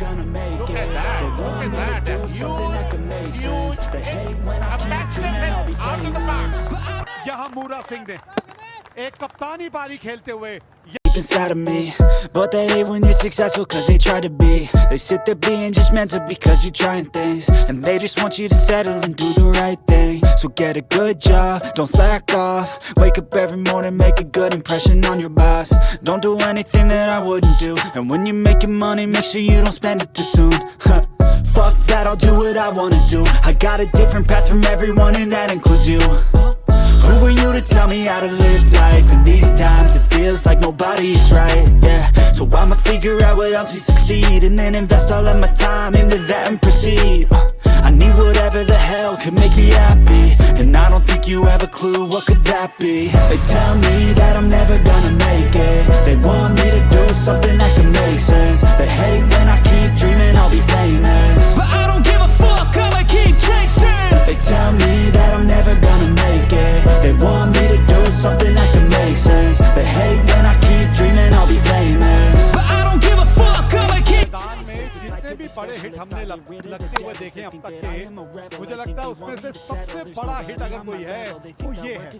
gonna make it. They want me to do something that can make sense. They hate when I keep dreaming I'll be famous. यहाँ मूरा सिंह ने एक कप्तानी पारी खेलते हुए inside of me, but they hate when you're successful cause they try to be. They sit there being judgmental because you're trying things, and they just want you to settle and do the right thing. So get a good job, don't slack off. Wake up every morning, make a good impression on your boss. Don't do anything that I wouldn't do, and when you're making money, make sure you don't spend it too soon. Fuck that, I'll do what I wanna do. I got a different path from everyone and that includes you. Who are you to tell me how to live life? In these times it feels like nobody's right, yeah. So I'ma figure out what else we succeed, and then invest all of my time into that and proceed. I need whatever the hell could make me happy, and I don't think you have a clue what could that be. They tell me that I'm never gonna make it. They want me to do something that can make sense. They hate when I keep dreaming I'll be famous, but I don't give a fuck, I'ma keep chasing. They tell me that I'm never gonna make it. They want me to do something that can make sense. They hate when I keep dreaming I'll be famous, but I don't give a fuck, I'ma keep. मैदान में जितने भी बड़े hit हमने लगते हुए देखे अब तक के, मुझे लगता है उसमें से सबसे बड़ा हिट अगर कोई है वो ये है।